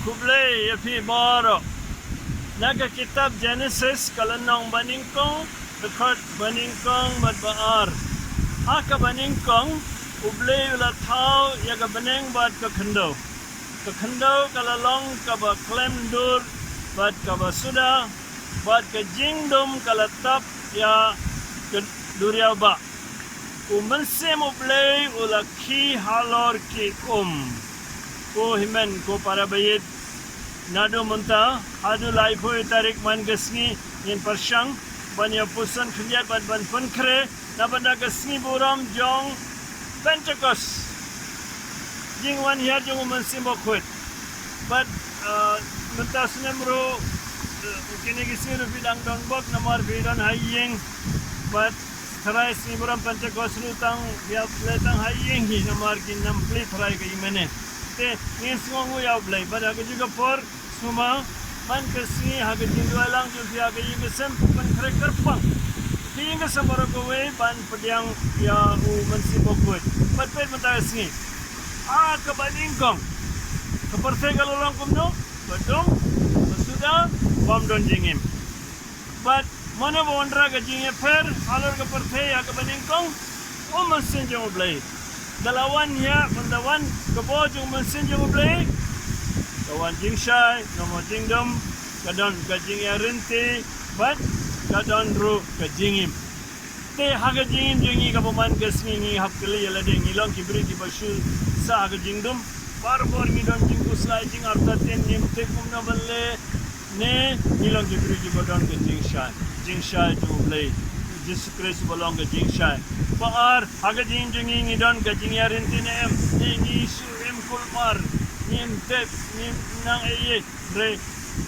Kublai api baro. Naga kitab Genesis kalanong baningkong dekat baningkong badbaar. Aka baningkong ublay ula tau yaga baneng bad ka kendo. Ka kendo kalalong ka ba klemdur bad ka ba suda bad ka jingdom kalatap ya duriau ba. Umansim ublay ula ki halor ki ko himen ko para bayit nado munta hadu lai poi tarik man gasngi yin parsyang banya pusan khliat ban pun kre na banda gasngi buram jong Pentecost jing wan hiat jong man simbo khut but munta sunemro kini gisi ru bidang dong bok namar bidan hayeng but tharai sni buram Pentecost rutang ya letang hayeng hi namar kin nam pli tharai kai mene te ngin sungu yaw blay pada ko juga por suma man kasni haga jindua lang jo pia ga yung sem pan kreker pang ting ka samaro ko we pan pediang ya u man si bokut pat pet mata sni ka balingkong ka parte ka lolong kumno badong sudah bom don jingim but mana bondra ga jinge per alor ka parte ya ka balingkong o man sin jo blay dalawan ya pendawan kebojong mesin jeng blay kawan jing syai nomor jingdom kadon kajing ya renti bat kadon ru kajingim te haga jingim jengi kapaman kasmi ngi hapkeli yala de ngilong kibri ki basu sa haga jingdom barbor ngidon jing kuslai jing arta ten nim te kumna balle ne ngilong kibri ki badon ke jing syai ju blay Jesus Christ bolong ke jing syai Paar haga jing jengi ngidon ka jing yarin tinem ni su em kulmar nim tep nim nang eye re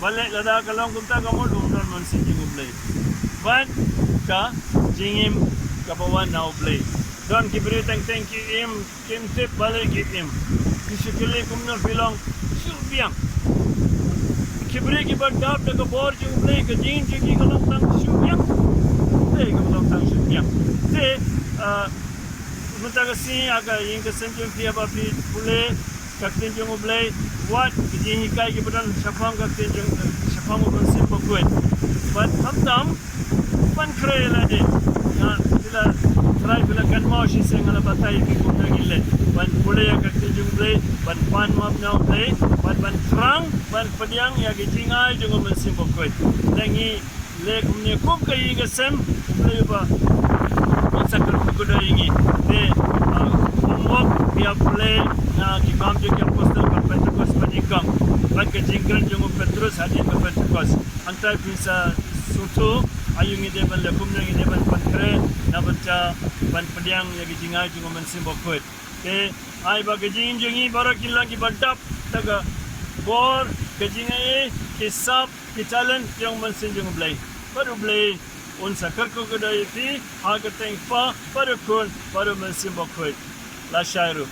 balik lada kalong kumta kamu don man si jing play but ka jingim kapawan now play don kibri thank you im kim tep balik im kisikili kumno bilang su biang kibri ki badap daga bor jing play ka jing jengi kalong tang su biang te kalong tang su biang te Munta kasi aga yung kasenjong tiya ba pule kaktenjong ublay what kajing hikay kibadan syapang kaktenjong syapang ubansin pagkuit but hamtam pan kre lade na sila try bila kan mo si seng ala batay kikong nagile pan pule ya kaktenjong ublay pan map na ublay pan terang pan padiang ya kajingay jong ubansin pagkuit nangi le kumne kum kayi kasem ublay ba sakar kuda ini te umok dia play na kimam je apostol ka Pentecost paningkang ban ke jingkran jong Petrus hadin ka Pentecost antai bisa sutu ayung ide ban lekum nang ide ban pankre na baca ban pediang ya jingai jong mensim bokut te ai ba ke jing jongi barakin lagi badap taga bor ke jingai kisap kicalan jong mensim jong blai baru blai unsa karko kedai ti aga teng pa para kun para mensim bokut la shairu